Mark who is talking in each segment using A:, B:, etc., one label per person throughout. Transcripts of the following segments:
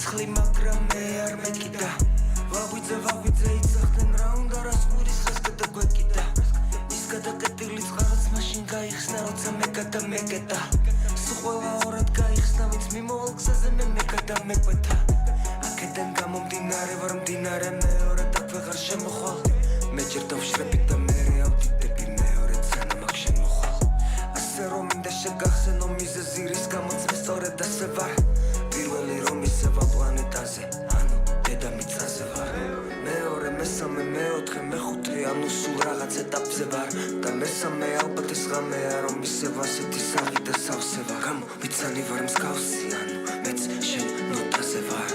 A: ცხრილი მაგრამ მე არ მეკიდა ვაღვიძე იცახდნენ რა უნდა რას ღვირის რას გადაგვეკიდა ის გადაკეტილი წყაროც მაშინ გაიხსნა როცა მე გადამეკეტა სულ ორად გაიხსნა ვინც მიმოვალ გზაზე მე გადამეკვეთა აქედან გამომდინარე ვარ მდინარე მეორედ აქ ვეღარ შემოხვალ მე ჯერ დავშრები და მე ავდიდები მეორედ სანამ აქ შემოხვალ ასე რომ მინდა შეგახსენო მიზეზი რის გამოც მე სწორედ ასე ვარ პირველი რომ ისევა პლანეტაზე ანუ დედამიწაზე ვარ მეორე მესამე მეოთხე მეხუთე ანუ სულ რაღაც ეტაპზე ვარ და მესამე ალბათ ეს ღამეა რომ ისევ ასეთი სახი და სავსე ვარ გამოვიცანი ვარ მსგავსი ანუ მეც შენ ნოტაზე ვარ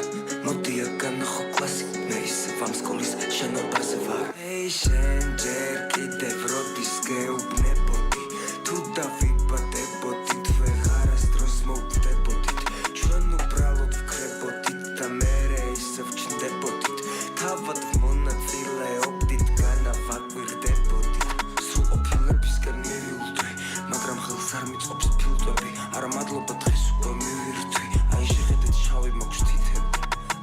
A: მოდი აქ განახო კლასი მე ისევ ამ სკოლის შენობაზე ვარ ეი შენ ჯერ კიდევ როდის გეუბნებოდი თუ დავიბადებოდით ვეღარასდროს მოვხდებოდით ჩვენ უბრალოდ ვქრებოდით და მერე ისევ ჩნდებოდით თავად მონაწილეობდით განავაკვირდებოდით სულ ოფილებისკენ მივილდვი მაგრამ ხელს არ მიწყობს ფილტვები არა მადლობა დღეს უკვე მივირთვი აი შეხედეთ შავი მოგშთითები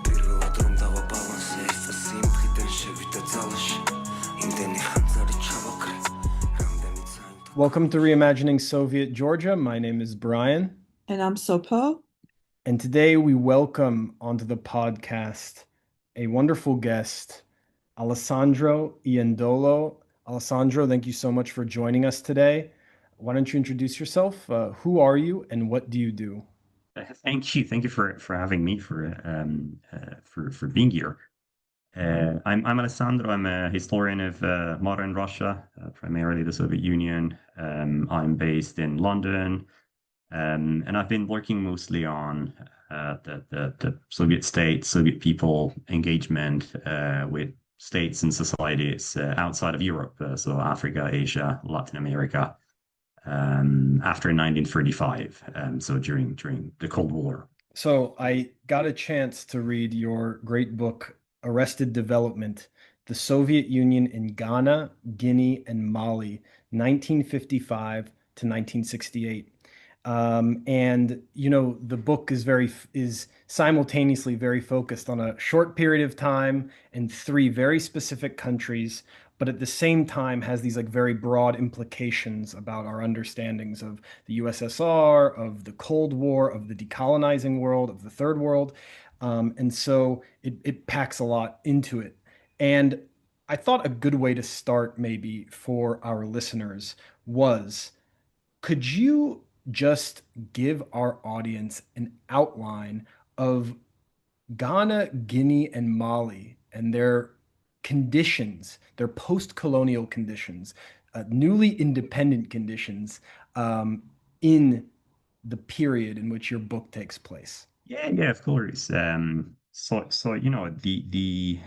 A: პირველად რომ დავაბალანსე ეს წესი იმ დღიდან შევიდა ძალაში იმდენი ხანძარი ჩავაკრე რამდენიც აინდო
B: Welcome to Reimagining Soviet Georgia. My name is Brian.
C: And I'm Sopo.
B: And today we welcome onto the podcast a wonderful guest, Alessandro Iandolo. Alessandro, thank you so much for joining us today. Why don't you introduce yourself? Who are you and what do you do?
D: Thank you. Thank you for having me, for being here. I'm Alessandro. I'm a historian of modern Russia, primarily the Soviet Union. I'm based in London, and I've been working mostly on the Soviet state, Soviet people engagement with states and societies outside of Europe, so Africa, Asia, Latin America, after 1935, so during the Cold War.
B: So I got a chance to read your great book, Arrested Development, The Soviet Union in Ghana, Guinea and Mali, 1955 to 1968. And you know, the book is simultaneously very focused on a short period of time and three very specific countries, but at the same time has these like very broad implications about our understandings of the USSR, of the Cold War, of the decolonizing world, of the Third World. And so it packs a lot into it. And I thought a good way to start maybe for our listeners was, could you just give our audience an outline of Ghana, Guinea, and Mali and their conditions, their post-colonial conditions, newly independent conditions in the period in which your book takes place?
D: Yeah, of course. So you know, the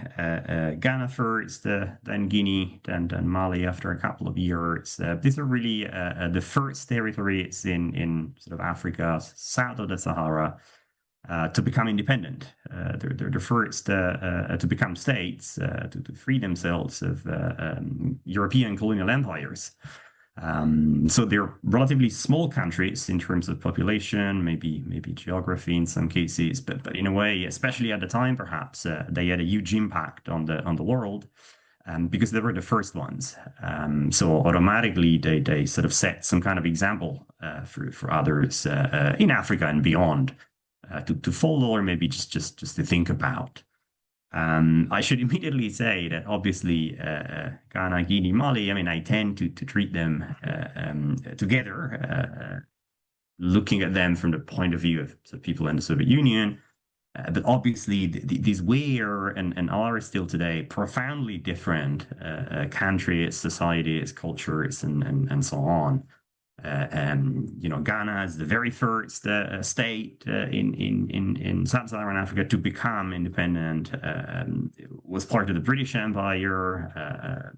D: Ghana first, then Guinea, then Mali after a couple of years. These are really the first territories in sort of Africa, south of the Sahara, to become independent. They're the first to become states, to free themselves of European colonial empires. So they're relatively small countries in terms of population, maybe geography in some cases, but in a way, especially at the time, perhaps they had a huge impact on the world, because they were the first ones. So automatically they sort of set some kind of example for others in Africa and beyond to follow, or maybe just to think about. I should immediately say that obviously Ghana, Guinea, Mali, I mean, I tend to treat them together, looking at them from the point of view of people in the Soviet Union. But obviously these were and are still today profoundly different countries, societies, cultures, and so on. You know, Ghana is the very first state in sub-Saharan Africa to become independent. Was part of the British Empire.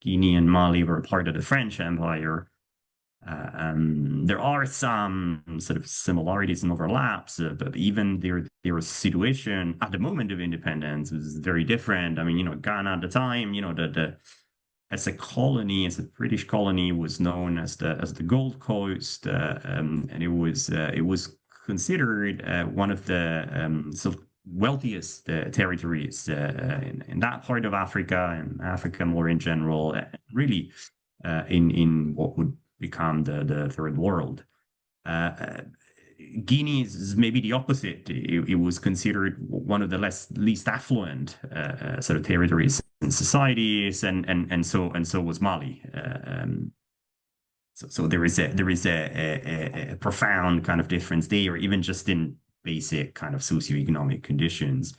D: Guinea and Mali were part of the French Empire. There are some sort of similarities and overlaps, but even their situation at the moment of independence was very different. I mean, you know, Ghana at the time, you know, as a colony, as a British colony, was known as the Gold Coast, and it was considered one of the sort of wealthiest territories in that part of Africa and Africa more in general, really in what would become the third world. Uh, Guinea is maybe the opposite. It was considered one of the least affluent sort of territories and societies, and so was Mali. So there is a profound kind of difference there, even just in basic kind of socioeconomic conditions.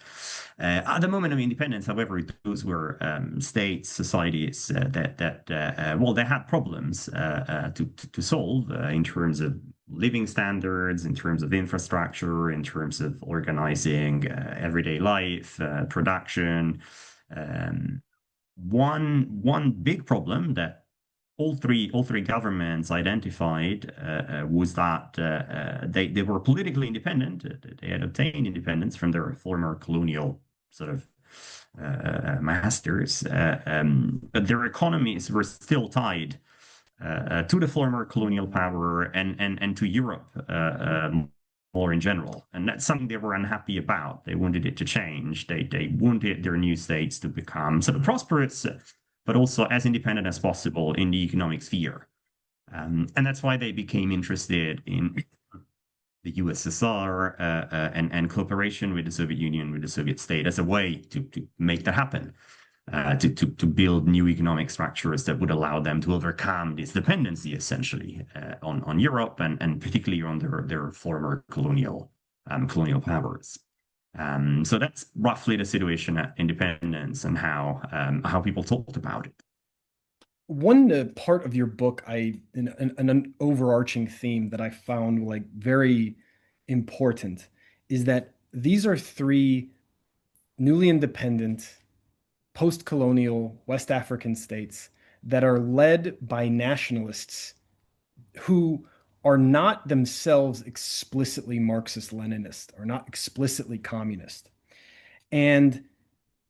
D: At the moment of independence, however, those were states, societies well, they had problems to solve in terms of living standards, in terms of infrastructure, in terms of organizing everyday life, production. Um, one big problem that all three governments identified was that they were politically independent. They had obtained independence from their former colonial sort of masters, but their economies were still tied to the former colonial power and to Europe more in general. And that's something they were unhappy about. They wanted it to change. They wanted their new states to become sort of prosperous, but also as independent as possible in the economic sphere. And that's why they became interested in the USSR and cooperation with the Soviet Union, with the Soviet state, as a way to make that happen. To build new economic structures that would allow them to overcome this dependency, essentially, on Europe and particularly on their former colonial powers. So that's roughly the situation at independence and how people talked about it.
B: One part of your book, an overarching theme that I found like very important is that these are three newly independent, post-colonial West African states that are led by nationalists who are not themselves explicitly Marxist-Leninist or not explicitly communist. And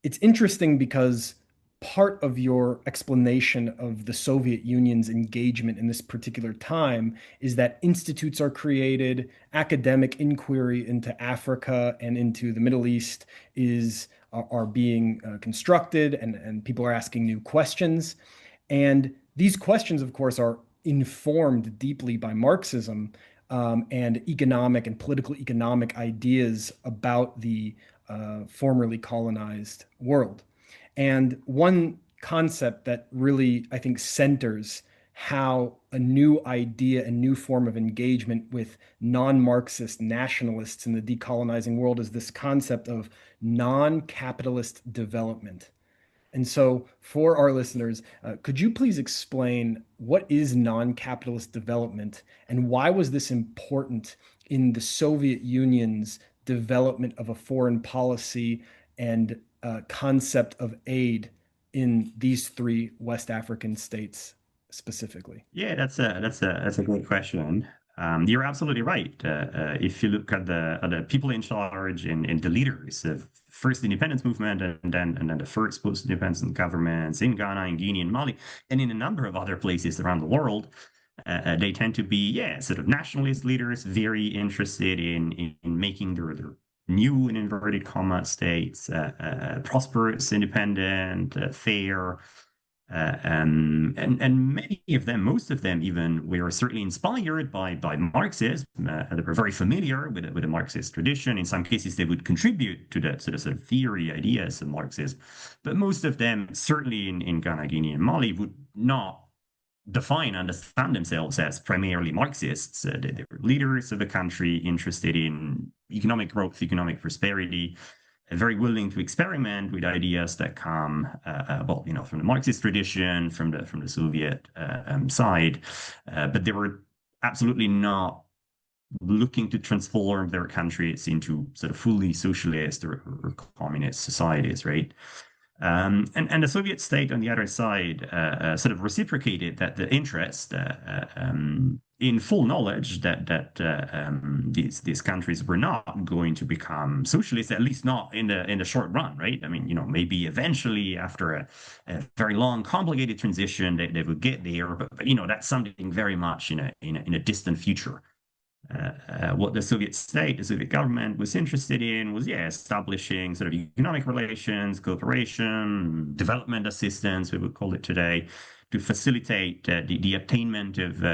B: it's interesting because part of your explanation of the Soviet Union's engagement in this particular time is that institutes are created, academic inquiry into Africa and into the Middle East are being constructed, and people are asking new questions. And these questions, of course, are informed deeply by Marxism and economic and political economic ideas about the formerly colonized world. And one concept that really, I think, centers how a new idea, a new form of engagement with non-Marxist nationalists in the decolonizing world is this concept of non-capitalist development. And so, for our listeners, could you please explain what is non-capitalist development and why was this important in the Soviet Union's development of a foreign policy and concept of aid in these three West African states specifically?
D: Yeah, that's a great question. You're absolutely right. If you look at the people in charge and the leaders of first the independence movement and then the first post-independence governments in Ghana, in Guinea and Mali, and in a number of other places around the world, they tend to be sort of nationalist leaders, very interested in making their new in inverted comma states prosperous, independent, fair. And many of them, most of them even, were certainly inspired by Marxism. They were very familiar with the Marxist tradition. In some cases, they would contribute to the sort of theory, ideas of Marxism. But most of them, certainly in Ghana, Guinea, and Mali, would not understand themselves as primarily Marxists. They were leaders of the country, interested in economic growth, economic prosperity, very willing to experiment with ideas that come, from the Marxist tradition, from the Soviet side, but they were absolutely not looking to transform their countries into sort of fully socialist or communist societies, right? And the Soviet state, on the other side, sort of reciprocated the interest in full knowledge that these countries were not going to become socialist, at least not in the short run, right? I mean, maybe eventually after a very long, complicated transition, they would get there, but that's something very much in a distant future. What the Soviet state, the Soviet government was interested in was, yeah, establishing sort of economic relations, cooperation, development assistance, we would call it today, to facilitate the attainment of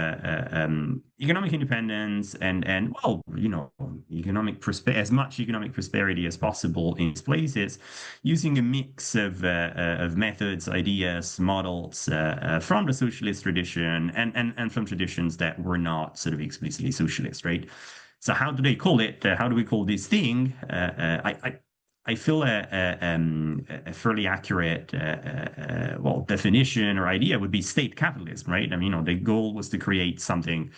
D: economic independence and well, as much economic prosperity as possible in these places, using a mix of methods, ideas, models from the socialist tradition and from traditions that were not sort of explicitly socialist, right? So how do they call it? How do we call this thing? I feel a fairly accurate well definition or idea would be state capitalism, right? I mean, the goal was to create something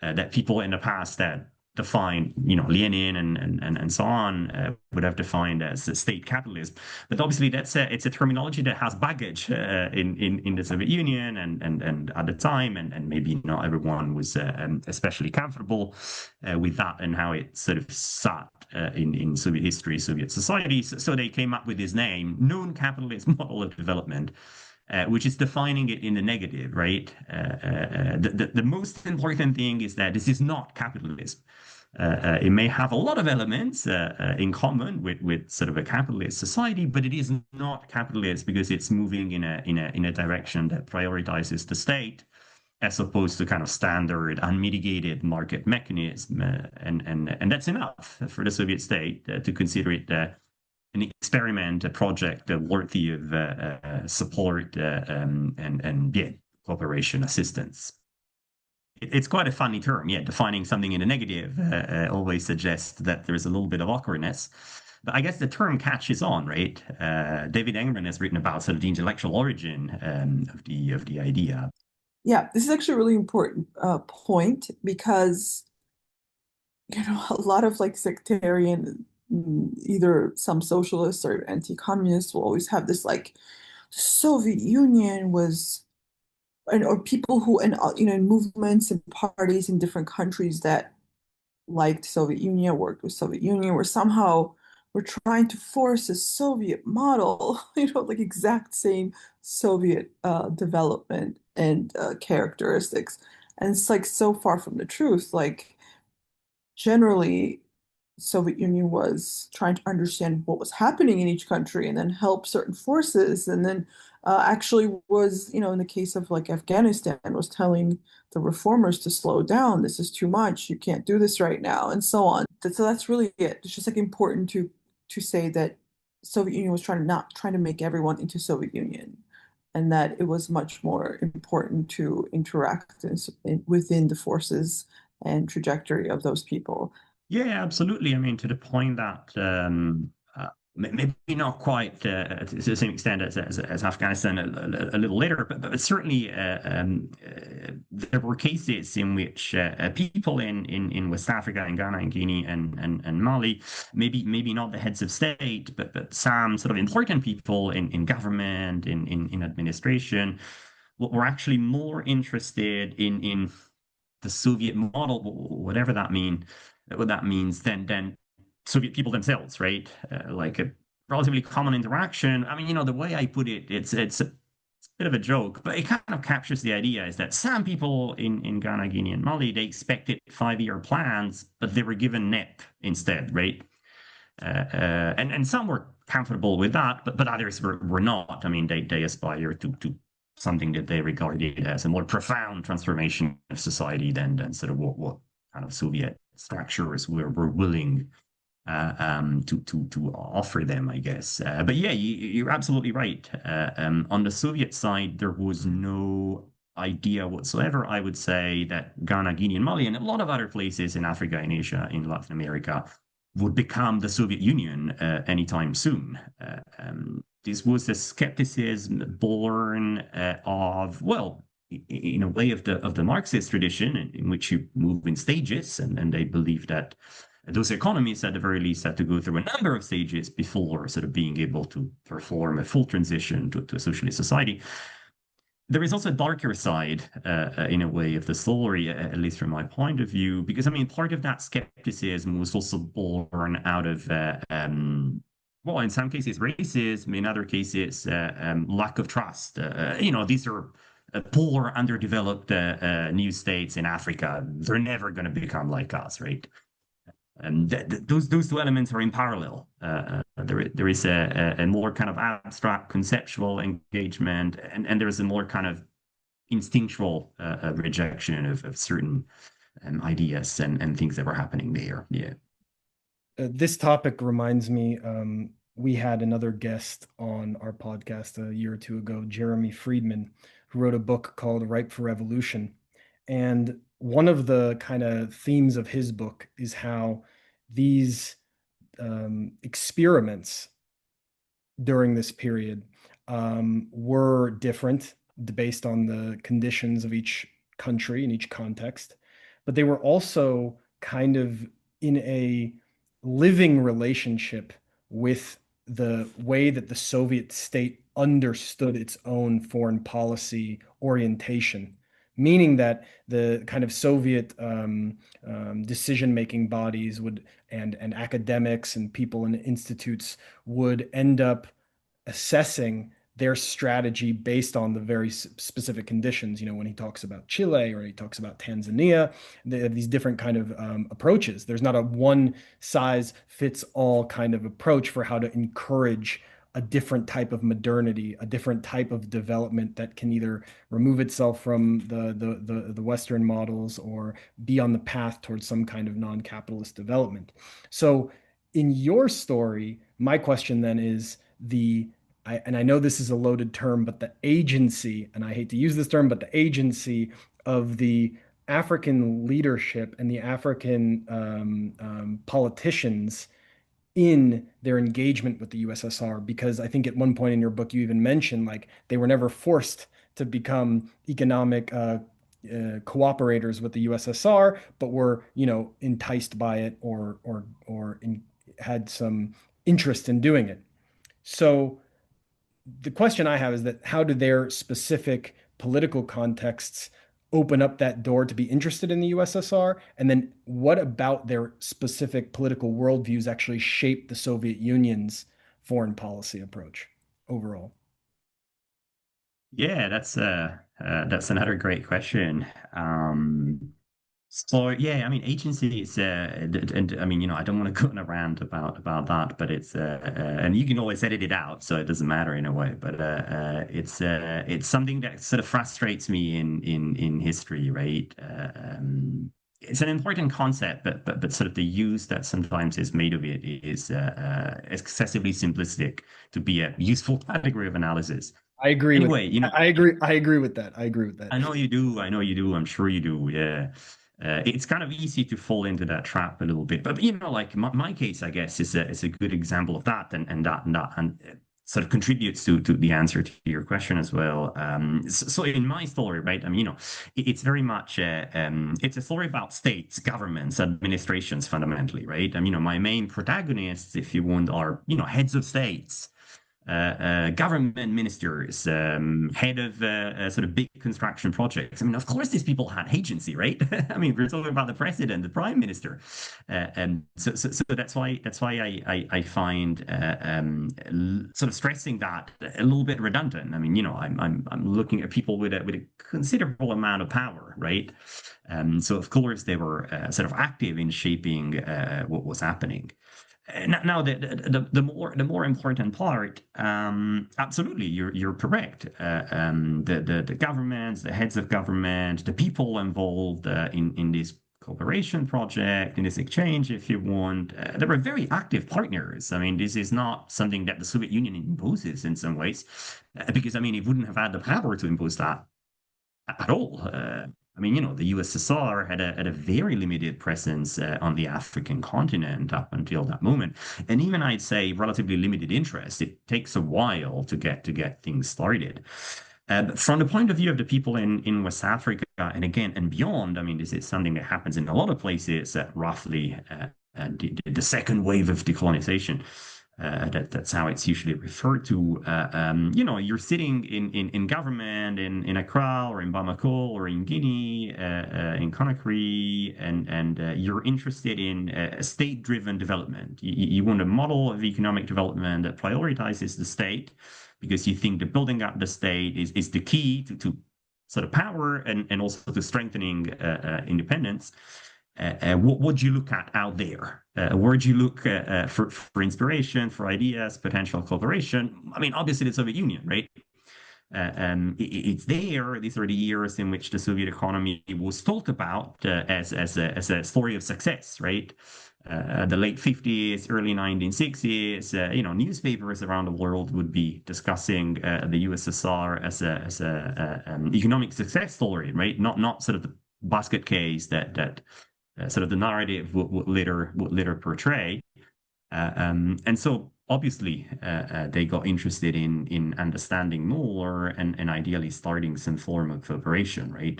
D: that people in the past that defined, Lenin and so on would have defined as state capitalism. But obviously, it's a terminology that has baggage in the Soviet Union and at the time, and maybe not everyone was especially comfortable with that and how it sort of sat in Soviet history, Soviet society. So they came up with this name, known capitalist model of development, which is defining it in the negative, right? The most important thing is that this is not capitalism. It may have a lot of elements in common with sort of a capitalist society, but it is not capitalist because it's moving in a direction that prioritizes the state as opposed to kind of standard unmitigated market mechanism, and that's enough for the Soviet state to consider it an experiment, a project worthy of support and yeah, cooperation, assistance. It's quite a funny term, yeah. Defining something in a negative always suggests that there's a little bit of awkwardness. But I guess the term catches on, right? David Engerman has written about sort of the intellectual origin of the idea.
C: Yeah, this is actually a really important point because a lot of like sectarian, either some socialists or anti-communists will always have this like Soviet Union was, or people who and in movements and parties in different countries that liked Soviet Union, worked with Soviet Union, were somehow we're trying to force a Soviet model, like exact same Soviet development and characteristics. And it's like so far from the truth. Like generally, Soviet Union was trying to understand what was happening in each country and then help certain forces. And then actually was, in the case of like Afghanistan, was telling the reformers to slow down. This is too much. You can't do this right now, and so on. So that's really it. It's just like important to say that Soviet Union was not trying to make everyone into Soviet Union, and that it was much more important to interact within the forces and trajectory of those people.
D: Yeah, absolutely. I mean, to the point that maybe not quite to the same extent as Afghanistan a little later, but certainly there were cases in which people in West Africa, in Ghana, and Guinea, and Mali, maybe not the heads of state, but some sort of important people in government, in administration, were actually more interested in the Soviet model, whatever that what that means, than Soviet people themselves, right? Like a relatively common interaction. I mean, the way I put it, it's a bit of a joke, but it kind of captures the idea is that some people in Ghana, Guinea, and Mali, they expected 5-year plans, but they were given NEP instead, right? And some were comfortable with that, but others were not. I mean, they aspired to something that they regarded as a more profound transformation of society than sort of what kind of Soviet structures were willing to offer them, I guess. But yeah, you're absolutely right. On the Soviet side, there was no idea whatsoever, I would say, that Ghana, Guinea, and Mali, and a lot of other places in Africa, in Asia, in Latin America, would become the Soviet Union anytime soon. This was a skepticism born of, well, in a way of the Marxist tradition, in which you move in stages, and they believe that those economies, at the very least, had to go through a number of stages before sort of being able to perform a full transition to a socialist society. There is also a darker side, in a way, of the story, at least from my point of view, because I mean, part of that skepticism was also born out of, well, in some cases, racism, in other cases, lack of trust. These are poor, underdeveloped new states in Africa, they're never going to become like us, right? And those two elements are in parallel. There is a more kind of abstract conceptual engagement, and there is a more kind of instinctual rejection of certain ideas and things that were happening there. Yeah.
B: This topic reminds me, we had another guest on our podcast a year or two ago, Jeremy Friedman, who wrote a book called Ripe for Revolution. And one of the kind of themes of his book is how these experiments during this period were different based on the conditions of each country and each context, but they were also kind of in a living relationship with the way that the Soviet state understood its own foreign policy orientation, meaning that the kind of Soviet decision-making bodies would and academics and people in institutes would end up assessing their strategy based on the very specific conditions. You know, when he talks about Chile or he talks about Tanzania, they have these different kind of approaches. There's not a one size fits all kind of approach for how to encourage a different type of modernity, a different type of development that can either remove itself from the Western models or be on the path towards some kind of non-capitalist development. So in your story, my question then is and I know this is a loaded term, but the agency, and I hate to use this term, but the agency of the African leadership and the African politicians in their engagement with the USSR, because I think at one point in your book you even mentioned like they were never forced to become economic cooperators with the USSR, but were, you know, enticed by it or had some interest in doing it. So the question I have is that how do their specific political contexts open up that door to be interested in the USSR? And then what about their specific political worldviews actually shape the Soviet Union's foreign policy approach overall?
D: Yeah, that's another great question. So yeah, I mean, agency is, and I mean, you know, I don't want to go on a rant about that, but and you can always edit it out, so it doesn't matter in a way. But it's something that sort of frustrates me in history, right? It's an important concept, but sort of the use that sometimes is made of it is excessively simplistic to be a useful category of analysis.
B: I agree with
D: Anyway, you know,
B: I agree. I agree with that. I agree with that.
D: I know you do. I know you do. I'm sure you do. Yeah. It's kind of easy to fall into that trap a little bit. But you know, like my case, I guess, is a good example of that and sort of contributes to the answer to your question as well. So in my story, right, I mean, you know, it's very much it's a story about states, governments, administrations, fundamentally, right? I mean, you know, my main protagonists, if you want, are, you know, heads of states, government ministers, head of sort of big construction projects. I mean, of course, these people had agency, right? I mean, we're talking about the president, the prime minister, and so that's why I find sort of stressing that a little bit redundant. I mean, you know, I'm looking at people with a considerable amount of power, right? So of course they were sort of active in shaping what was happening. Now, the more important part, absolutely, you're correct. The governments, the heads of government, the people involved in this cooperation project, in this exchange, if you want, they were very active partners. I mean, this is not something that the Soviet Union imposes in some ways, because I mean, it wouldn't have had the power to impose that at all. I mean, you know, the USSR had a very limited presence on the African continent up until that moment, and even I'd say relatively limited interest. It takes a while to get things started. But from the point of view of the people in West Africa, and again and beyond, I mean, this is something that happens in a lot of places. Roughly, the second wave of decolonization. That's how it's usually referred to. You know, you're sitting in government in Accra or in Bamako or in Guinea, in Conakry, and you're interested in state-driven development. You want a model of economic development that prioritizes the state because you think the building up the state is the key to sort of power and also to strengthening independence. What would you look at out there? Where do you look for inspiration, for ideas, potential cooperation? I mean, obviously the Soviet Union, right? It's there. These are the years in which the Soviet economy was talked about as a story of success, right? The late 50s, early 1960s, newspapers around the world would be discussing the USSR as a economic success story, right? Not sort of the basket case that sort of the narrative would later portray. And so obviously they got interested in understanding more and ideally starting some form of cooperation, right?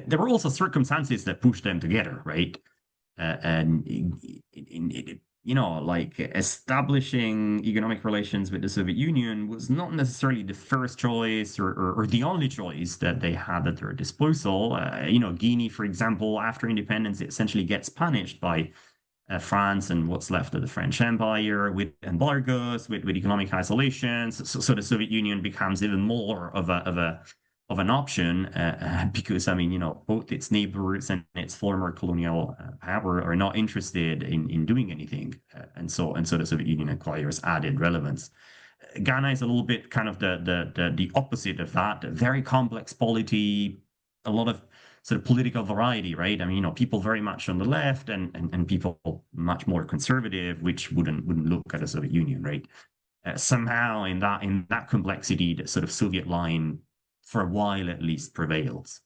D: There were also circumstances that pushed them together, right? And like establishing economic relations with the Soviet Union was not necessarily the first choice or the only choice that they had at their disposal. Guinea, for example, after independence, it essentially gets punished by France and what's left of the French Empire with embargoes, with economic isolations. So the Soviet Union becomes even more of an option because I mean, both its neighbors and its former colonial power are not interested in doing anything, and so the Soviet Union acquires added relevance. Ghana is a little bit kind of the opposite of that. Very complex polity, a lot of sort of political variety, right? I mean, people very much on the left and people much more conservative, which wouldn't look at the Soviet Union, right? Somehow in that complexity, the sort of Soviet line, for a while at least, prevails.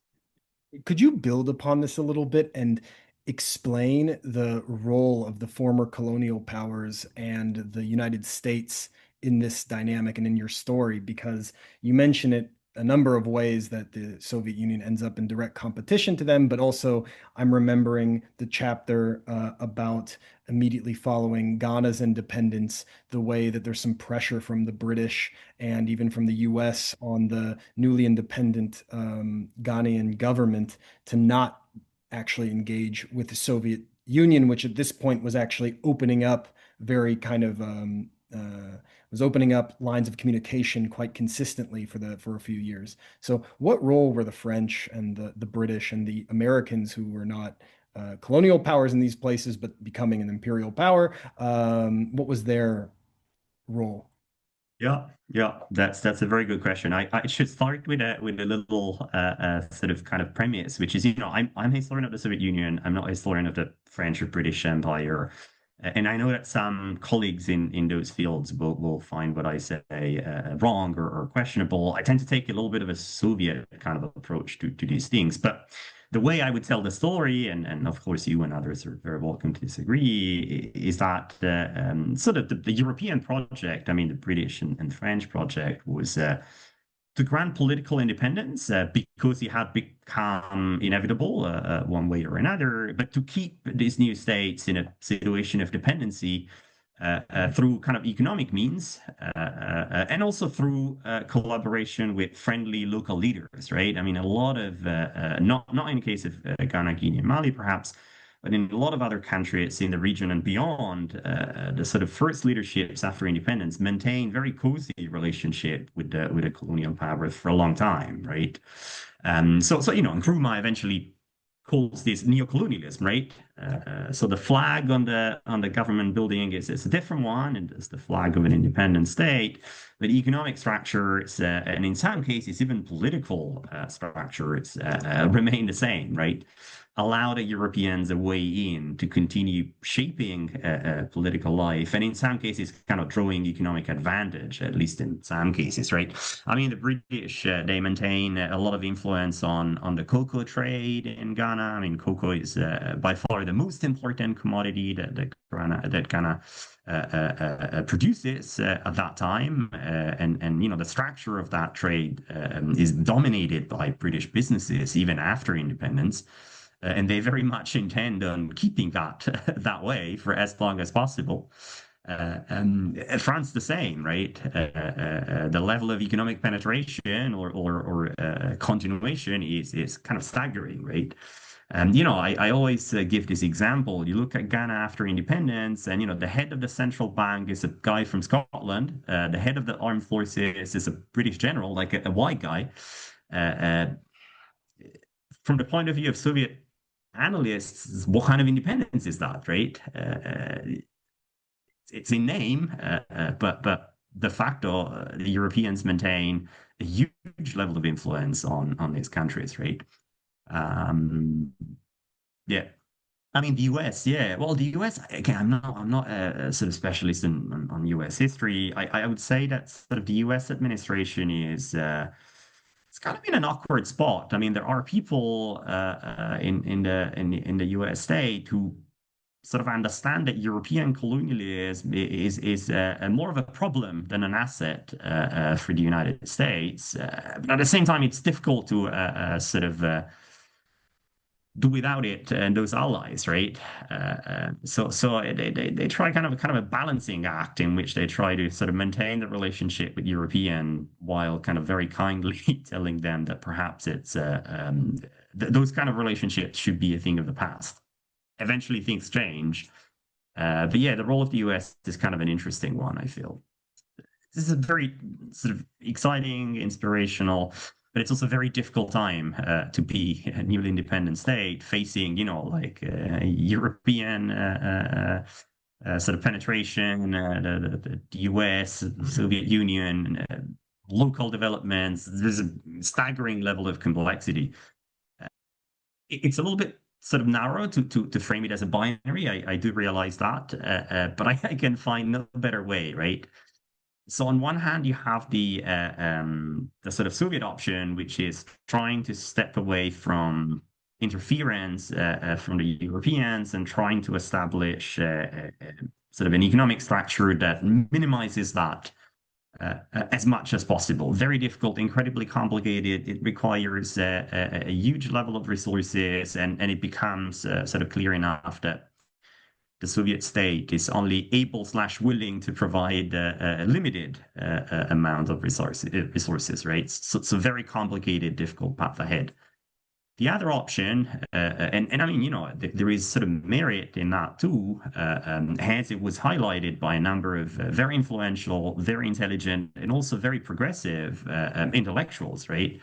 B: Could you build upon this a little bit and explain the role of the former colonial powers and the United States in this dynamic and in your story? Because you mention it a number of ways that the Soviet Union ends up in direct competition to them, but also I'm remembering the chapter about immediately following Ghana's independence, the way that there's some pressure from the British and even from the US on the newly independent Ghanaian government to not actually engage with the Soviet Union, which at this point was actually opening up very kind of was opening up lines of communication quite consistently for a few years. So, what role were the French and the British and the Americans, who were not colonial powers in these places but becoming an imperial power? What was their role?
D: Yeah, that's a very good question. I should start with a little sort of kind of premise, which is, I'm a historian of the Soviet Union. I'm not a historian of the French or British Empire. And I know that some colleagues in those fields will find what I say wrong or questionable. I tend to take a little bit of a Soviet kind of approach to these things. But the way I would tell the story, and of course you and others are very welcome to disagree, is that sort of the European project, I mean the British and French project, was to grant political independence because it had become inevitable one way or another, but to keep these new states in a situation of dependency through kind of economic means and also through collaboration with friendly local leaders, right? I mean, a lot of, not in the case of Ghana, Guinea, and Mali, perhaps, but in a lot of other countries in the region and beyond, the sort of first leaderships after independence maintain very cozy relationship with the colonial powers for a long time, right? And Nkrumah eventually calls this neo-colonialism, right? So the flag on the government building is a different one, and it's the flag of an independent state. But economic structures and in some cases even political structures remain the same, right? Allow the Europeans a way in to continue shaping political life, and in some cases, kind of drawing economic advantage, at least in some cases, right? I mean, the British, they maintain a lot of influence on the cocoa trade in Ghana. I mean, cocoa is by far the most important commodity that Ghana produces at that time, and the structure of that trade is dominated by British businesses even after independence. And they very much intend on keeping that that way for as long as possible. France the same, right? The level of economic penetration or continuation is kind of staggering, right? And I always give this example. You look at Ghana after independence, and the head of the central bank is a guy from Scotland. The head of the armed forces is a British general, like a white guy. From the point of view of Soviet analysts, what kind of independence is that, right? It's in name, but de facto, the Europeans maintain a huge level of influence on these countries, right? Yeah. I mean, the US, yeah. Well, the US, again, I'm not a sort of specialist on US history. I would say that sort of the US administration is it's kind of in an awkward spot. I mean, there are people in the US state who sort of understand that European colonialism is more of a problem than an asset for the United States. But at the same time, it's difficult to sort of do without it and those allies, right? So they try kind of a balancing act in which they try to sort of maintain the relationship with European while kind of very kindly telling them that perhaps it's those kind of relationships should be a thing of the past. Eventually, things change, but yeah, the role of the U.S. is kind of an interesting one, I feel. This is a very sort of exciting, inspirational, but it's also a very difficult time to be a newly independent state facing, like European sort of penetration, the US, the Soviet Union, local developments. There's a staggering level of complexity. It's a little bit sort of narrow to frame it as a binary. I do realize that, but I can find no better way, right? So on one hand, you have the sort of Soviet option, which is trying to step away from interference from the Europeans and trying to establish sort of an economic structure that minimizes that as much as possible. Very difficult, incredibly complicated. It requires a huge level of resources, and it becomes sort of clear enough that the Soviet state is only able/willing to provide a limited amount of resources, right? So it's a very complicated, difficult path ahead. The other option, and I mean, there is sort of merit in that too, as it was highlighted by a number of very influential, very intelligent, and also very progressive intellectuals, right?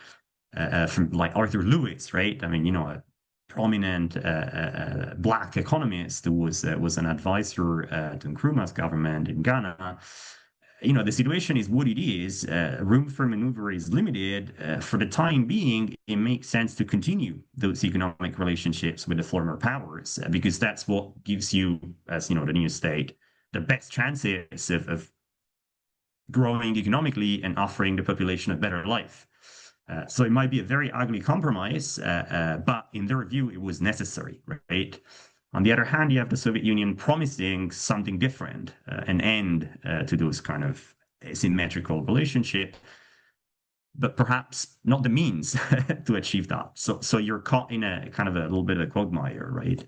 D: From like Arthur Lewis, right? I mean, a prominent black economist who was an advisor to Nkrumah's government in Ghana. The situation is what it is. Room for maneuver is limited. For the time being, it makes sense to continue those economic relationships with the former powers because that's what gives you, as the new state, the best chances of growing economically and offering the population a better life. So it might be a very ugly compromise, but in their view, it was necessary, right? On the other hand, you have the Soviet Union promising something different, an end to those kind of asymmetrical relationship, but perhaps not the means to achieve that. So you're caught in a kind of a little bit of a quagmire, right?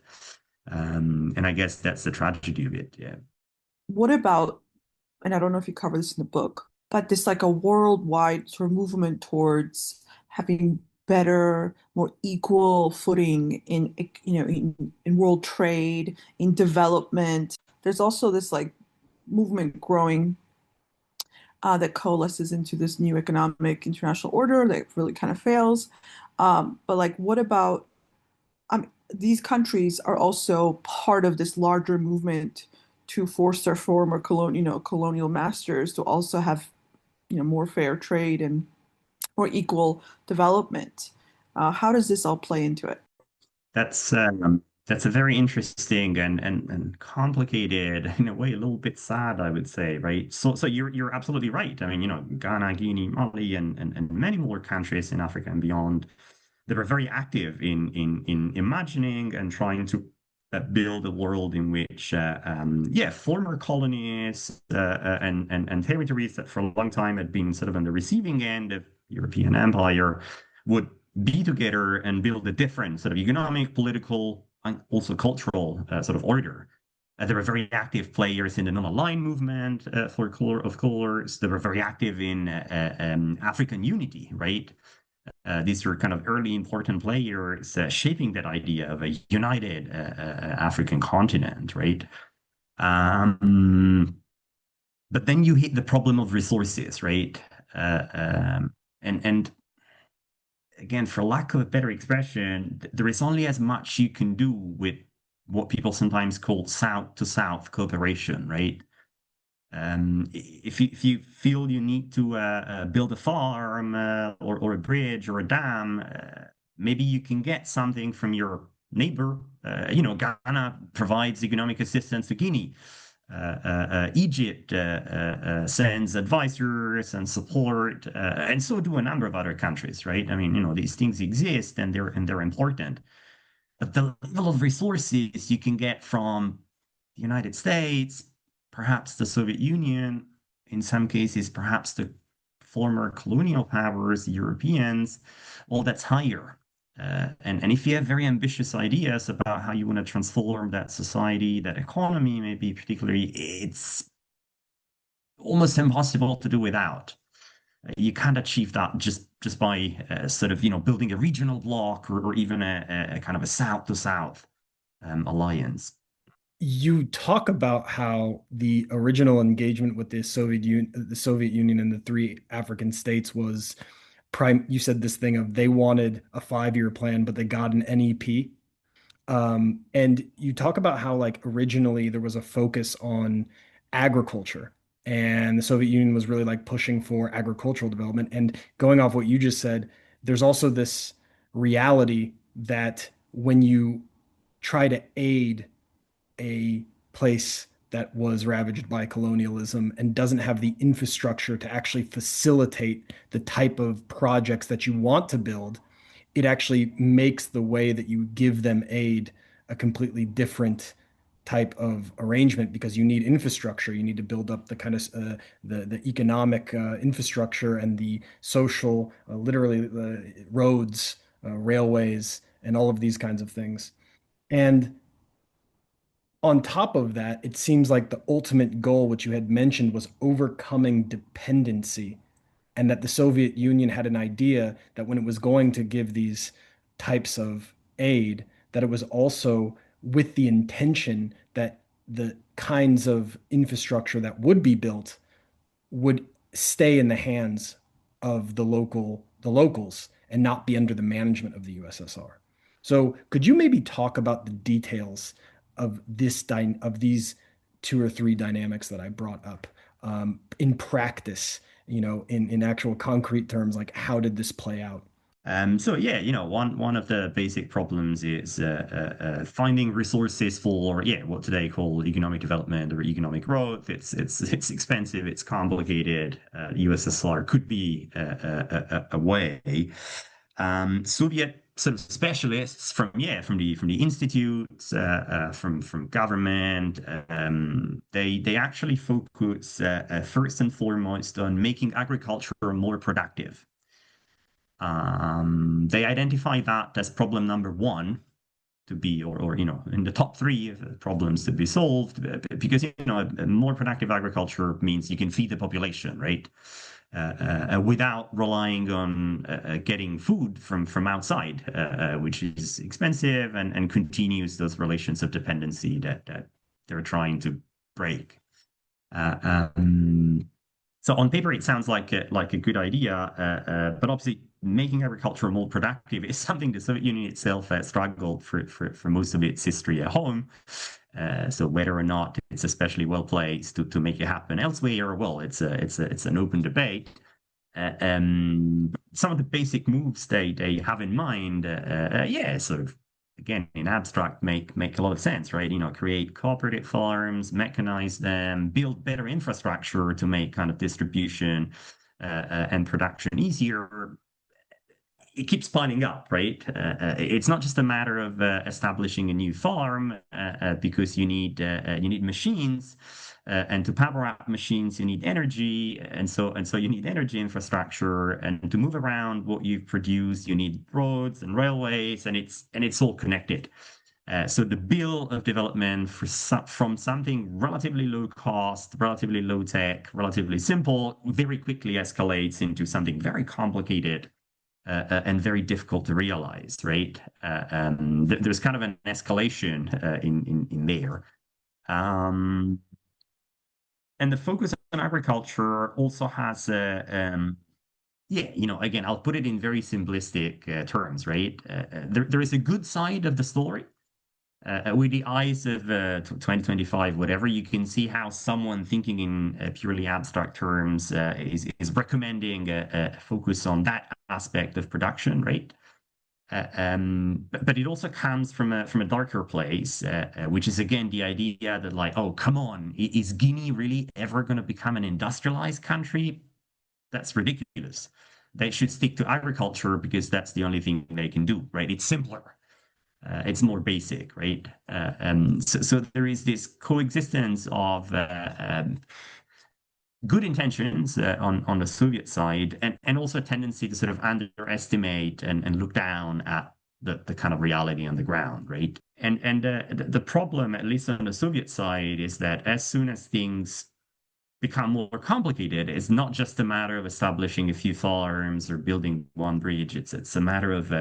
D: And I guess that's the tragedy of it, yeah.
C: What about, and I don't know if you cover this in the book, but this like a worldwide sort of movement towards having better, more equal footing in world trade, in development. There's also this like movement growing that coalesces into this new economic international order that really kind of fails. But like, what about these countries are also part of this larger movement to force their former colonial masters to also have more fair trade and more equal development. How does this all play into it?
D: That's a very interesting and complicated, in a way, a little bit sad, I would say, right? So you're absolutely right. I mean, Ghana, Guinea, Mali, and many more countries in Africa and beyond that are very active in imagining and trying to build a world in which, former colonies and territories that for a long time had been sort of on the receiving end of European empire would be together and build a different sort of economic, political, and also cultural sort of order. There were very active players in the non-aligned movement for color of colors. They were very active in African unity, right? These were kind of early important players shaping that idea of a united African continent, right? But then you hit the problem of resources, right? And again, for lack of a better expression, there is only as much you can do with what people sometimes call South to South cooperation, right? If you feel you need to build a farm or a bridge or a dam, maybe you can get something from your neighbor. Ghana provides economic assistance to Guinea. Egypt sends advisors and support, and so do a number of other countries, right? I mean, these things exist and they're important. But the level of resources you can get from the United States, perhaps the Soviet Union, in some cases, perhaps the former colonial powers, the Europeans, all that's higher. And if you have very ambitious ideas about how you want to transform that society, that economy, maybe particularly, it's almost impossible to do without. You can't achieve that just by sort of building a regional bloc or even a kind of a south to south alliance.
B: You talk about how the original engagement with the Soviet Union and the three African states was prime. You said this thing of they wanted a 5-year plan, but they got an NEP. And you talk about how like originally there was a focus on agriculture, and the Soviet Union was really like pushing for agricultural development. And going off what you just said, there's also this reality that when you try to aid a place that was ravaged by colonialism and doesn't have the infrastructure to actually facilitate the type of projects that you want to build, it actually makes the way that you give them aid a completely different type of arrangement because you need infrastructure. You need to build up the kind of the economic infrastructure and the social, literally the roads, railways, and all of these kinds of things. And on top of that, it seems like the ultimate goal, which you had mentioned, was overcoming dependency, and that the Soviet Union had an idea that when it was going to give these types of aid, that it was also with the intention that the kinds of infrastructure that would be built would stay in the hands of the locals and not be under the management of the USSR. So could you maybe talk about the details of of these two or three dynamics that I brought up in practice, in actual concrete terms, like how did this play out?
D: So yeah, one of the basic problems is finding resources for what today call economic development or economic growth. It's expensive, it's complicated. USSR could be a way. Soviet sort of specialists from the institutes, from government, they actually focus first and foremost on making agriculture more productive. They identify that as problem number one to be, or in the top three of problems to be solved, because a more productive agriculture means you can feed the population, right? Without relying on getting food from outside, which is expensive and continues those relations of dependency that they're trying to break. So on paper, it sounds like a good idea, but obviously making agriculture more productive is something the Soviet Union itself struggled for most of its history at home. So whether or not it's especially well placed to make it happen elsewhere, well, it's an open debate. Some of the basic moves they have in mind, sort of again in abstract make a lot of sense, right? Create cooperative farms, mechanize them, build better infrastructure to make kind of distribution and production easier. It keeps piling up, right? It's not just a matter of establishing a new farm because you need machines, and to power up machines you need energy, and so you need energy infrastructure, and to move around what you've produced you need roads and railways, and it's all connected. So the bill of development from something relatively low cost, relatively low tech, relatively simple, very quickly escalates into something very complicated and very difficult to realize, right? There's kind of an escalation in there. And the focus on agriculture also has yeah, again, I'll put it in very simplistic terms, right? There is a good side of the story. With the eyes of 2025, whatever, you can see how someone thinking in purely abstract terms is recommending a focus on that aspect of production, right? But it also comes from a darker place, which is again the idea that like, oh, come on, is Guinea really ever going to become an industrialized country? That's ridiculous. They should stick to agriculture because that's the only thing they can do, right? It's simpler. It's more basic, right? So there is this coexistence of good intentions on the Soviet side, and also a tendency to sort of underestimate and look down at the kind of reality on the ground, right? And the problem, at least on the Soviet side, is that as soon as things become more complicated, it's not just a matter of establishing a few farms or building one bridge. It's a matter of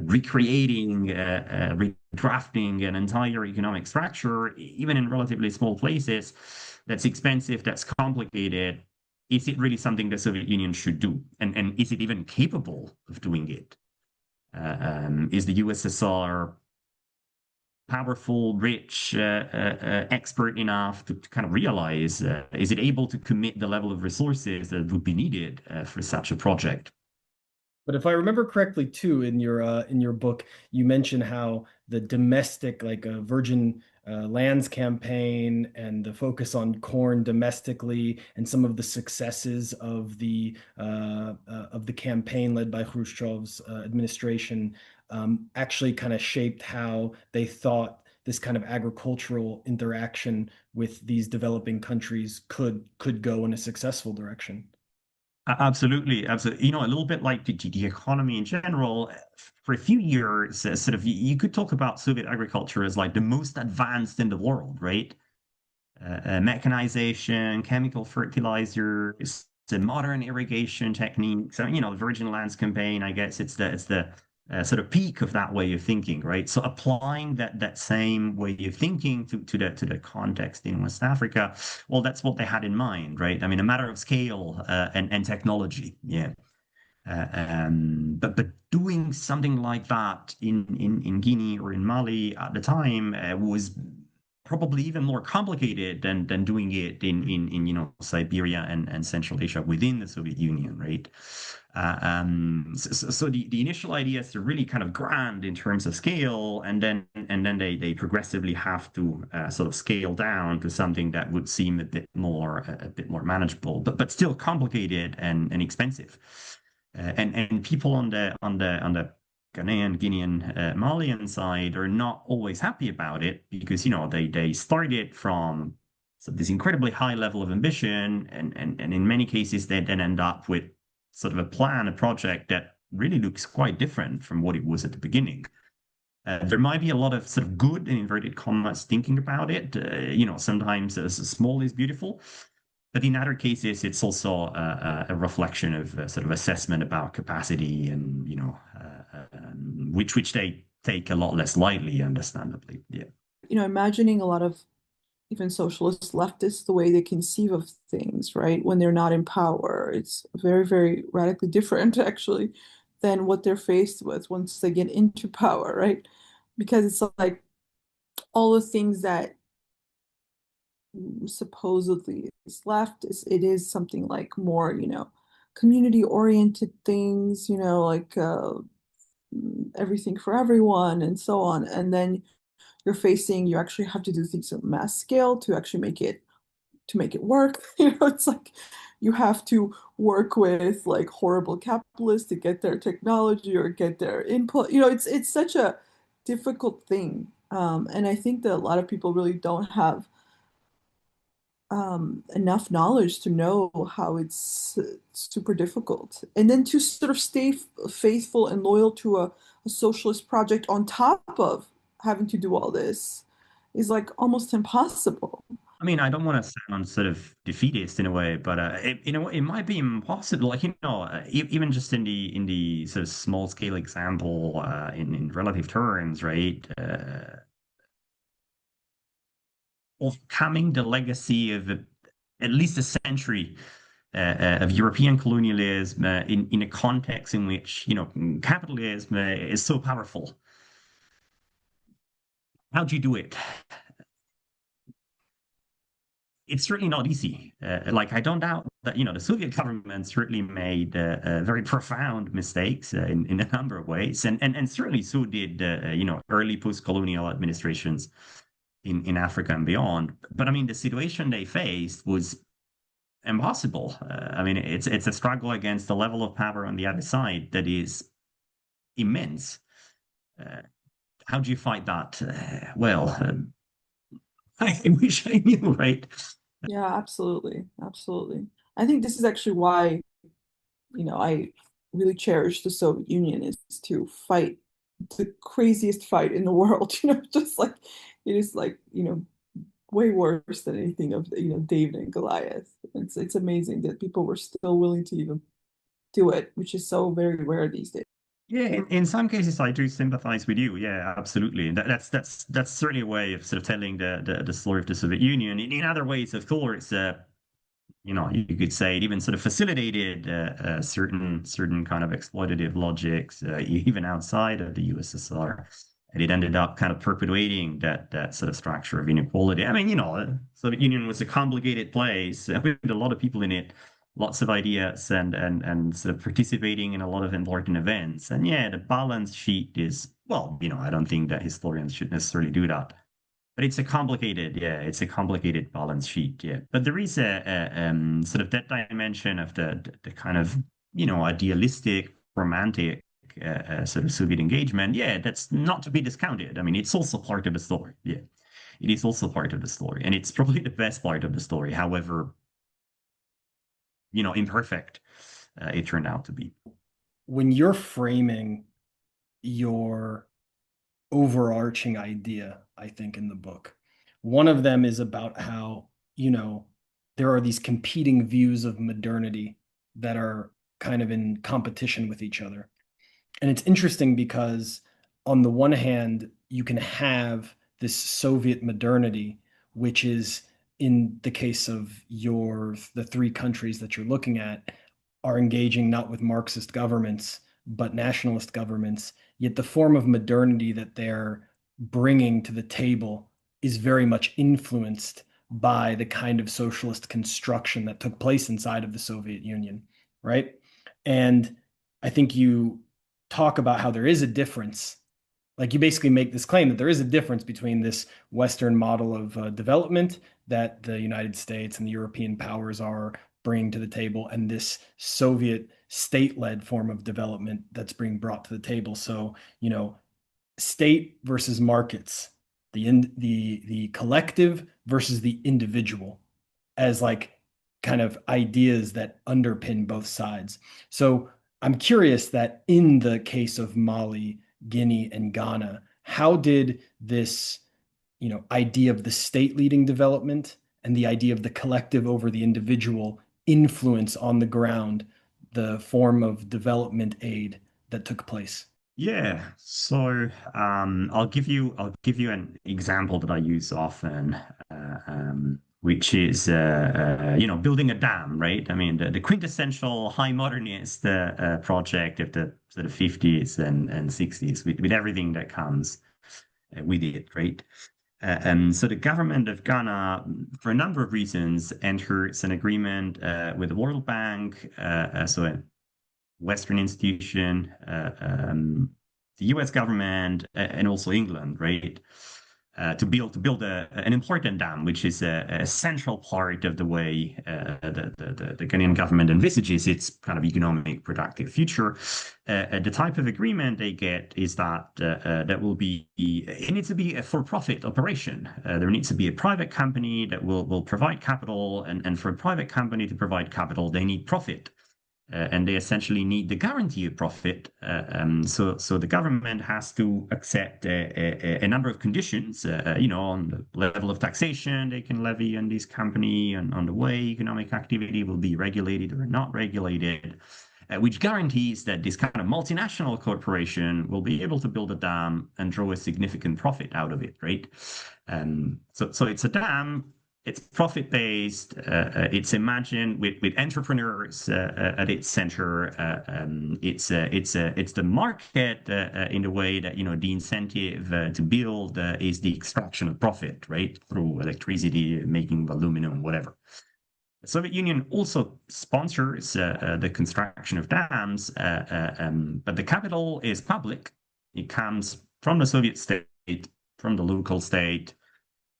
D: recreating, redrafting an entire economic structure, even in relatively small places. That's expensive, that's complicated. Is it really something the Soviet Union should do? And is it even capable of doing it? Is the USSR powerful, rich, expert enough to kind of realize, is it able to commit the level of resources that would be needed for such a project?
B: But if I remember correctly, too, in your book, you mention how the domestic, like Virgin Lands campaign and the focus on corn domestically, and some of the successes of the campaign led by Khrushchev's administration actually kind of shaped how they thought this kind of agricultural interaction with these developing countries could go in a successful direction.
D: Absolutely, absolutely. A little bit like the economy in general, for a few years, sort of, you could talk about Soviet agriculture as like the most advanced in the world, right? Mechanization, chemical fertilizers, the modern irrigation techniques. So, the Virgin Lands campaign, I guess it's the sort of peak of that way of thinking, right? So applying that same way of thinking to the context in West Africa, well, that's what they had in mind, right? I mean, a matter of scale and technology, yeah. But doing something like that in Guinea or in Mali at the time was probably even more complicated than doing it in Siberia and Central Asia within the Soviet Union, right? So the initial idea is to really kind of grand in terms of scale, and then they progressively have to sort of scale down to something that would seem a bit more manageable, but still complicated and expensive. And people on the Ghanaian, Guinean, Malian side are not always happy about it because they started from this incredibly high level of ambition, and in many cases they then end up with sort of a project that really looks quite different from what it was at the beginning. There might be a lot of sort of good in inverted commas thinking about it. Sometimes small is beautiful. But in other cases, it's also a reflection of sort of assessment about capacity, and which they take a lot less lightly, understandably. Yeah.
C: Imagining a lot of even socialist leftists, the way they conceive of things, right? When they're not in power, it's very, very radically different actually than what they're faced with once they get into power, right? Because it's like all the things that supposedly is left it is something like more, community oriented things, like everything for everyone and so on. And then you actually have to do things at mass scale to actually make it work. It's like you have to work with like horrible capitalists to get their technology or get their input. It's such a difficult thing. And I think that a lot of people really don't have enough knowledge to know how it's super difficult. And then to sort of stay faithful and loyal to a socialist project on top of having to do all this is like almost impossible.
D: I mean, I don't want to sound sort of defeatist in a way, but it might be impossible. Like, even just in the sort of small scale example, in relative terms, right? Overcoming the legacy of at least a century of European colonialism in a context in which, capitalism is so powerful. How do you do it? It's certainly not easy. I don't doubt that, the Soviet government certainly made very profound mistakes in a number of ways. And certainly so did, early post-colonial administrations in Africa and beyond. But I mean, the situation they faced was impossible. I mean, it's a struggle against the level of power on the other side that is immense. How do you fight that? I wish I knew, right?
C: Yeah, absolutely. Absolutely. I think this is actually why, I really cherish the Soviet Union, is to fight the craziest fight in the world, just like it is like, way worse than anything of, David and Goliath. It's amazing that people were still willing to even do it, which is so very rare these days.
D: Yeah, in some cases I do sympathize with you. Yeah, absolutely. And that's certainly a way of sort of telling the story of the Soviet Union. In other ways, of course, you could say it even sort of facilitated certain kind of exploitative logics, even outside of the USSR. And it ended up kind of perpetuating that sort of structure of inequality. I mean, the Soviet Union was a complicated place with a lot of people in it, lots of ideas, and sort of participating in a lot of important events. And yeah, the balance sheet is, well, I don't think that historians should necessarily do that. But it's a complicated balance sheet, yeah. But there is a sort of that dimension of the kind of, idealistic, romantic sort of Soviet engagement. Yeah, that's not to be discounted. I mean, it's also part of the story. Yeah, it is also part of the story. And it's probably the best part of the story, however, imperfect it turned out to be.
B: When you're framing your overarching idea, I think, in the book, one of them is about how, there are these competing views of modernity that are kind of in competition with each other. And it's interesting because on the one hand, you can have this Soviet modernity, which is, in the case of the three countries that you're looking at, are engaging not with Marxist governments, but nationalist governments. Yet the form of modernity that they're bringing to the table is very much influenced by the kind of socialist construction that took place inside of the Soviet Union, right? And I think you talk about how there is a difference. Like, you basically make this claim that there is a difference between this Western model of development that the United States and the European powers are bringing to the table, and this Soviet state-led form of development that's being brought to the table. So, state versus markets, the collective versus the individual, as like kind of ideas that underpin both sides. So I'm curious that in the case of Mali, Guinea, and Ghana, how did this, idea of the state leading development and the idea of the collective over the individual influence on the ground the form of development aid that took place?
D: Yeah, so I'll give you an example that I use often, which is building a dam, right? I mean, the quintessential high modernist project of the sort of 50s and 60s, with everything that comes with it, right? So the government of Ghana, for a number of reasons, enters an agreement with the World Bank, so a Western institution, the US government, and also England, right? To build an important dam, which is a central part of the way the Ghanaian government envisages its kind of economic productive future. The type of agreement they get is that it needs to be a for-profit operation. There needs to be a private company that will provide capital, and for a private company to provide capital, they need profit. And they essentially need the guarantee of profit. So the government has to accept a number of conditions, on the level of taxation they can levy on this company, and on the way economic activity will be regulated or not regulated, which guarantees that this kind of multinational corporation will be able to build a dam and draw a significant profit out of it, right? So it's a dam it's profit-based. It's imagined with entrepreneurs at its center. It's the market in the way that the incentive to build is the extraction of profit, right, through electricity, making aluminum, whatever. The Soviet Union also sponsors the construction of dams, but the capital is public. It comes from the Soviet state, from the local state.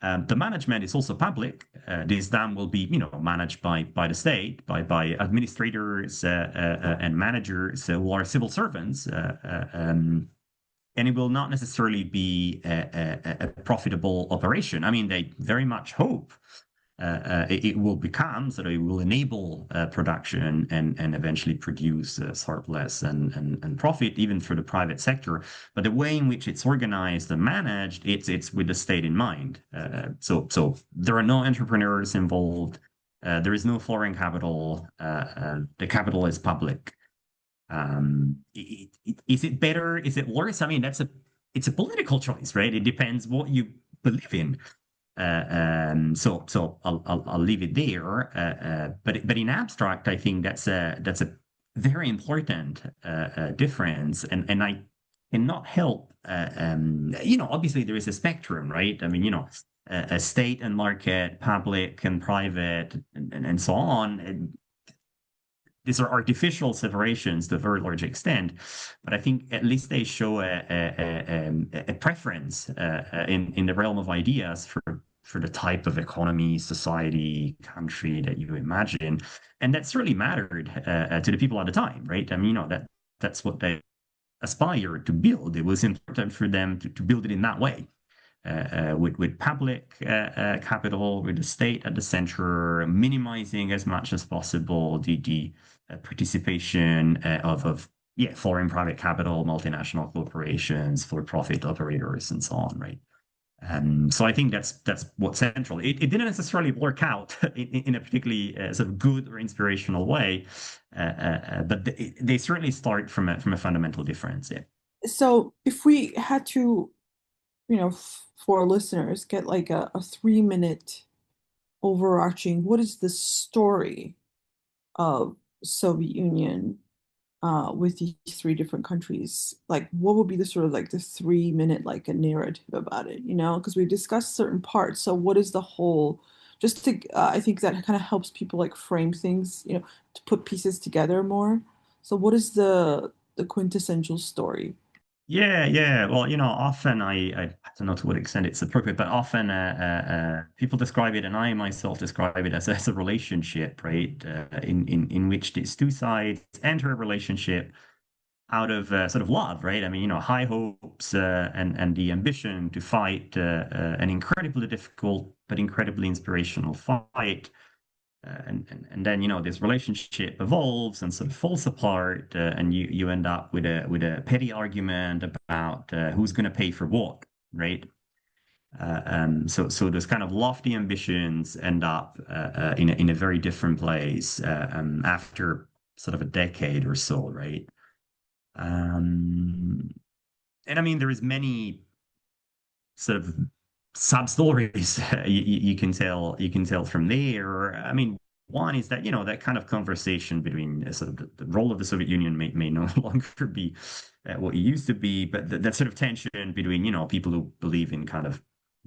D: The management is also public. This dam will be, managed by the state, by administrators and managers who are civil servants, and it will not necessarily be a profitable operation. I mean, they very much hope it will become, so it will enable production and eventually produce surplus and profit even for the private sector. But the way in which it's organized and managed, it's with the state in mind. So there are no entrepreneurs involved. There is no foreign capital. The capital is public. Is it better? Is it worse? I mean, it's a political choice, right? It depends what you believe in. So I'll leave it there. But in abstract, I think that's a very important difference, and I cannot help. Obviously there is a spectrum, right? I mean, a state and market, public and private, and so on. And these are artificial separations to a very large extent, but I think at least they show a preference in the realm of ideas for the type of economy, society, country that you imagine, and that's really mattered to the people at the time, right? I mean, that's what they aspired to build. It was important for them to build it in that way. With public capital, with the state at the center, minimizing as much as possible the participation of foreign private capital, multinational corporations, for-profit operators, and so on, right? So I think that's what's central. It didn't necessarily work out in a particularly sort of good or inspirational way, but they certainly start from a fundamental difference. Yeah.
C: So if we had to, for listeners, get like a 3-minute overarching, what is the story of Soviet Union with these three different countries? Like, what would be the sort of like the 3-minute like a narrative about it? Because we discussed certain parts. So what is the whole? Just to, I think that kind of helps people like frame things, to put pieces together more. So what is the quintessential story?
D: Yeah. Well, often I don't know to what extent it's appropriate, but often people describe it, and I myself describe it as a relationship, right? In which these two sides enter a relationship out of sort of love, right? I mean, high hopes and the ambition to fight an incredibly difficult but incredibly inspirational fight. And then this relationship evolves and sort of falls apart, and you end up with a petty argument about who's going to pay for what, right? So those kind of lofty ambitions end up in a very different place after sort of a decade or so, right? And I mean, there is many sort of sub stories you can tell from there. I mean, one is that that kind of conversation between sort of the role of the Soviet Union may no longer be what it used to be, but that sort of tension between people who believe in kind of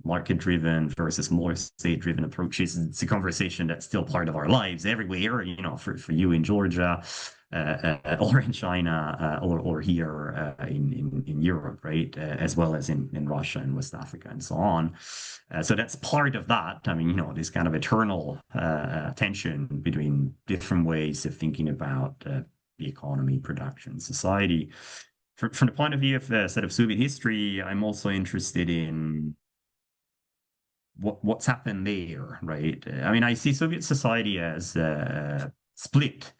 D: market-driven versus more state-driven approaches. It's a conversation that's still part of our lives everywhere. For you in Georgia, or in China, or here in Europe, right? As well as in Russia and West Africa and so on. So that's part of that. I mean, this kind of eternal tension between different ways of thinking about the economy, production, society. From the point of view of sort of Soviet history, I'm also interested in what's happened there, right? I mean, I see Soviet society as split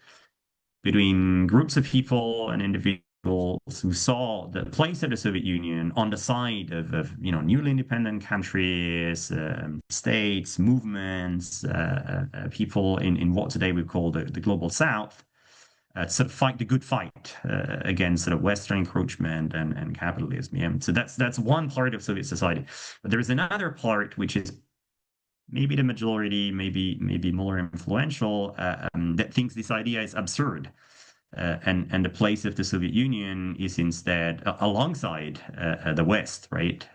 D: between groups of people and individuals who saw the place of the Soviet Union on the side of newly independent countries, states, movements, people in what today we call the global South, sort of fight the good fight against sort of Western encroachment and capitalism. Yeah? So that's one part of Soviet society. But there is another part which is maybe the majority, maybe more influential, that thinks this idea is absurd. And the place of the Soviet Union is instead alongside the West, right?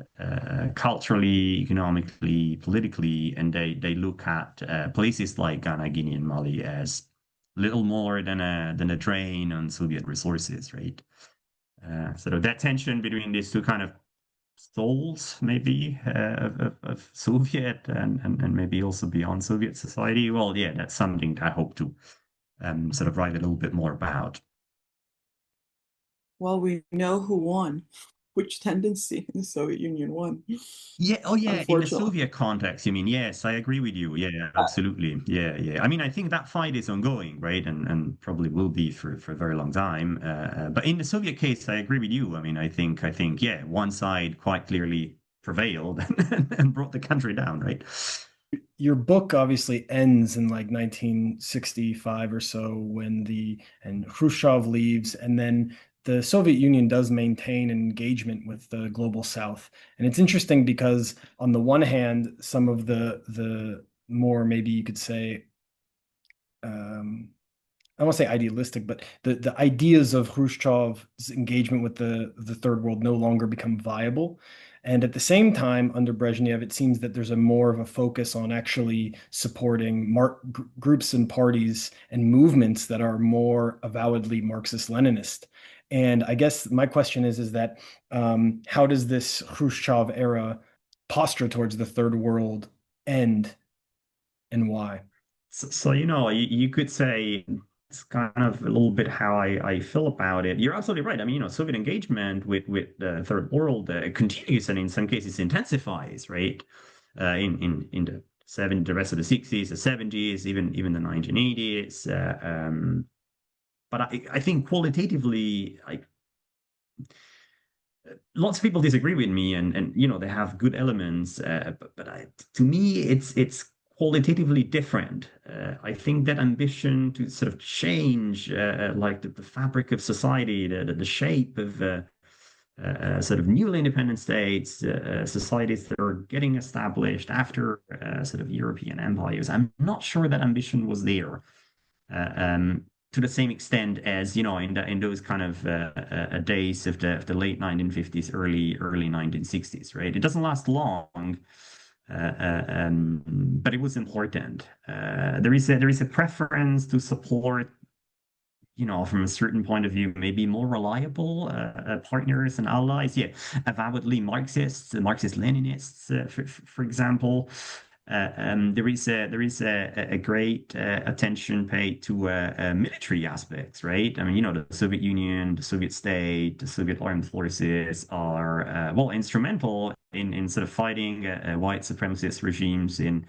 D: Culturally, economically, politically, and they look at places like Ghana, Guinea, and Mali as little more than a drain on Soviet resources, right? So that tension between these two kind of souls, maybe of Soviet and maybe also beyond Soviet society. Well, yeah, that's something that I hope to sort of write a little bit more about.
C: Well, we know who won, which tendency in the Soviet Union won,
D: Yeah. Oh, yeah. In the
C: unfortunately.
D: Soviet context, you mean? Yes, I agree with you. Yeah, absolutely. Yeah, yeah. I mean, I think that fight is ongoing, right? And probably will be for a very long time. But in the Soviet case, I agree with you. I mean, I think, yeah, one side quite clearly prevailed and brought the country down, right?
B: Your book obviously ends in like 1965 or so when the and Khrushchev leaves, and then the Soviet Union does maintain an engagement with the global South. And it's interesting because on the one hand, some of the more, maybe you could say, um, I won't say idealistic, but the ideas of Khrushchev's engagement with the third world no longer become viable. And at the same time, under Brezhnev, it seems that there's a more of a focus on actually supporting groups and parties and movements that are more avowedly Marxist-Leninist. And I guess my question is that how does this Khrushchev era posture towards the third world end, and why?
D: So, you could say it's kind of a little bit how I feel about it. You're absolutely right. I mean, Soviet engagement with the third world continues and in some cases intensifies, right? In the rest of the 60s, the 70s, even the 1980s. But I think qualitatively, lots of people disagree with me, and they have good elements, but to me it's qualitatively different. I think that ambition to sort of change like the fabric of society, the shape of sort of newly independent states, societies that are getting established after sort of European empires. I'm not sure that ambition was there. To the same extent as in those kind of days of the late 1950s, early 1960s, right? It doesn't last long, but it was important. There is a preference to support, from a certain point of view, maybe more reliable partners and allies. Yeah, avowedly Marxists, Marxist-Leninists, for example. There is a great attention paid to military aspects, right? I mean, the Soviet Union, the Soviet state, the Soviet armed forces are well instrumental in sort of fighting white supremacist regimes in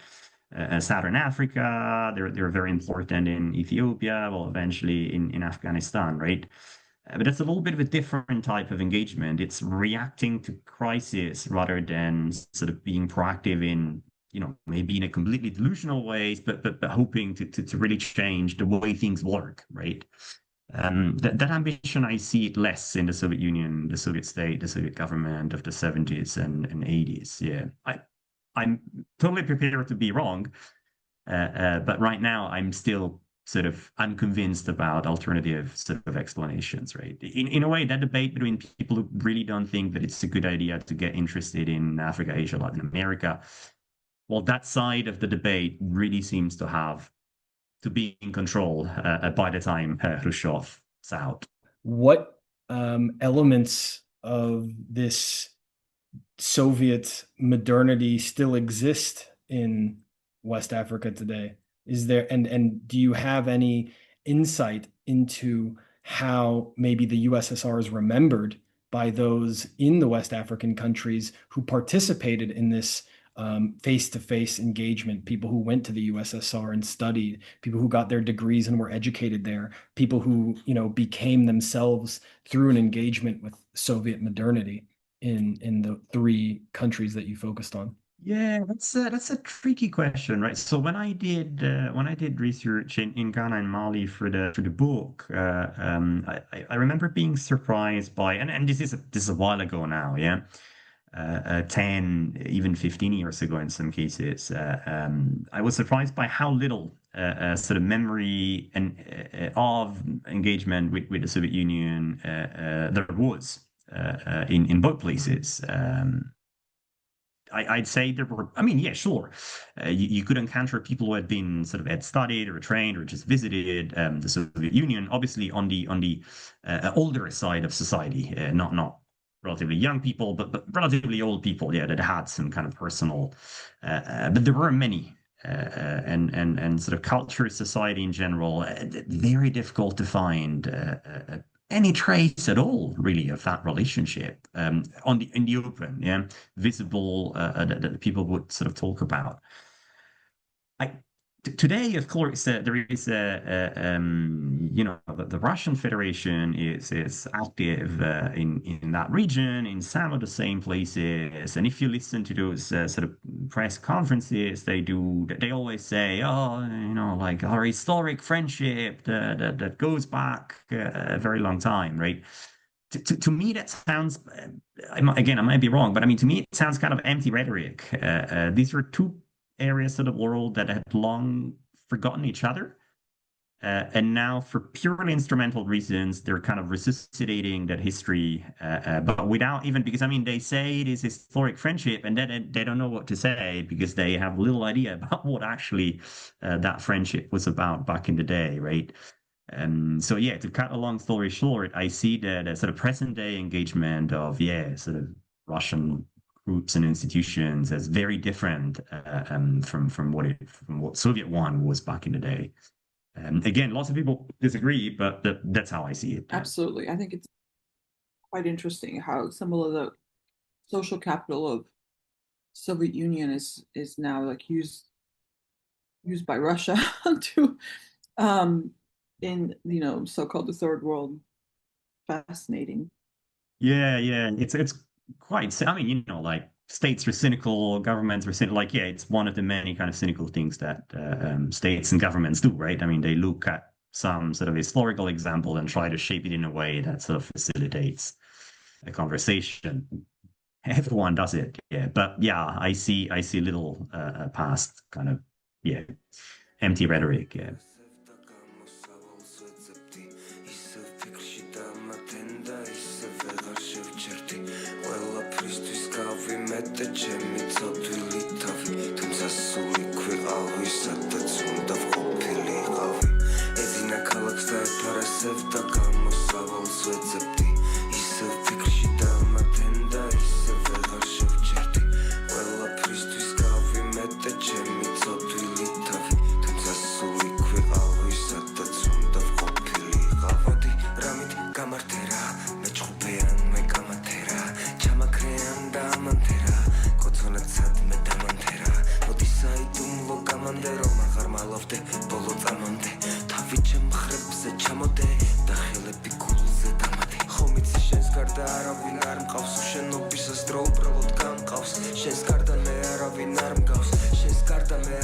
D: Southern Africa. They're very important in Ethiopia, well, eventually in Afghanistan, right? But that's a little bit of a different type of engagement. It's reacting to crisis rather than sort of being proactive in, maybe in a completely delusional ways, but hoping to really change the way things work, right? That ambition, I see it less in the Soviet Union, the Soviet state, the Soviet government of the 70s and 80s. Yeah, I'm totally prepared to be wrong, but right now I'm still sort of unconvinced about alternative sort of explanations, right? In a way, that debate between people who really don't think that it's a good idea to get interested in Africa, Asia, Latin America, well, that side of the debate really seems to be in control by the time Khrushchev's out.
B: What elements of this Soviet modernity still exist in West Africa today? Is there, and do you have any insight into how maybe the USSR is remembered by those in the West African countries who participated in this face-to-face engagement, people who went to the USSR and studied, people who got their degrees and were educated there, people who, became themselves through an engagement with Soviet modernity in the three countries that you focused on?
D: Yeah, that's a tricky question, right? So when I did research in Ghana and Mali for the book, I remember being surprised by, and this is a while ago now, yeah. 10, even 15 years ago in some cases. I was surprised by how little sort of memory and of engagement with the Soviet Union there was in both places. I'd say there were, I mean, yeah, sure. You could encounter people who had studied or trained or just visited the Soviet Union, obviously on the older side of society, not relatively young people, but relatively old people, yeah, that had some kind of personal, but there were many. And sort of culture, society in general, very difficult to find any trace at all, really, of that relationship in the open, yeah, visible that people would sort of talk about. Today, of course, there is the Russian Federation is active in that region, in some of the same places. And if you listen to those sort of press conferences, they always say, oh, like our historic friendship that goes back a very long time, right? To me, that sounds, I might be wrong, but I mean, to me, it sounds kind of empty rhetoric. These are two areas of the world that had long forgotten each other. And now, for purely instrumental reasons, they're kind of resuscitating that history, but without even, because I mean, they say it is historic friendship, and then they don't know what to say because they have little idea about what actually that friendship was about back in the day, right? So yeah, to cut a long story short, I see that sort of present day engagement of sort of Russian groups and institutions as very different from what Soviet one was back in the day. Again, lots of people disagree, but that's how I see it.
C: Absolutely. I think it's quite interesting how some of the social capital of Soviet Union is now like used by Russia to in so-called the third world. Fascinating.
D: Yeah, it's quite. I mean, like states are cynical, governments are cynical. Like, yeah, it's one of the many kind of cynical things that states and governments do, right? I mean, they look at some sort of historical example and try to shape it in a way that sort of facilitates a conversation. Everyone does it, yeah. But yeah, I see little past kind of empty rhetoric, yeah.
A: ჩემი წოდვილი თავი თუმცა სულ იქვე ავისადაც უნდა ვყოფილიყავი ეძინა ქალაქს და ეფარასებ და გამოსავალს ვეძებდი ისევ ფიქრში დამატენ და ისევ ვეღარ შევჭერდი ყველაფრისთვის გავიმეტე ჩემი წოდვილი თავი თუმცა სულ იქვე ავისადაც უნდა ვყოფილიყავი რამით გამართერა მეჭუბეან მე გამათერა ჩამაქრეან და ამანთერა ცადმე დამანთერა მოდი საიდუმლო გამანდერო მაღარ მალავდე ბოლო წამამდე თავი ჩემხრებზე ჩამოდე და ხელები გულზე დამატე ხომ იცი შენს გარდა არავინ არ მყავს შენობისას დრო უბრალოდ გამყავს შენს გარდა მე არავინ არ მგავს შენს გარდა მე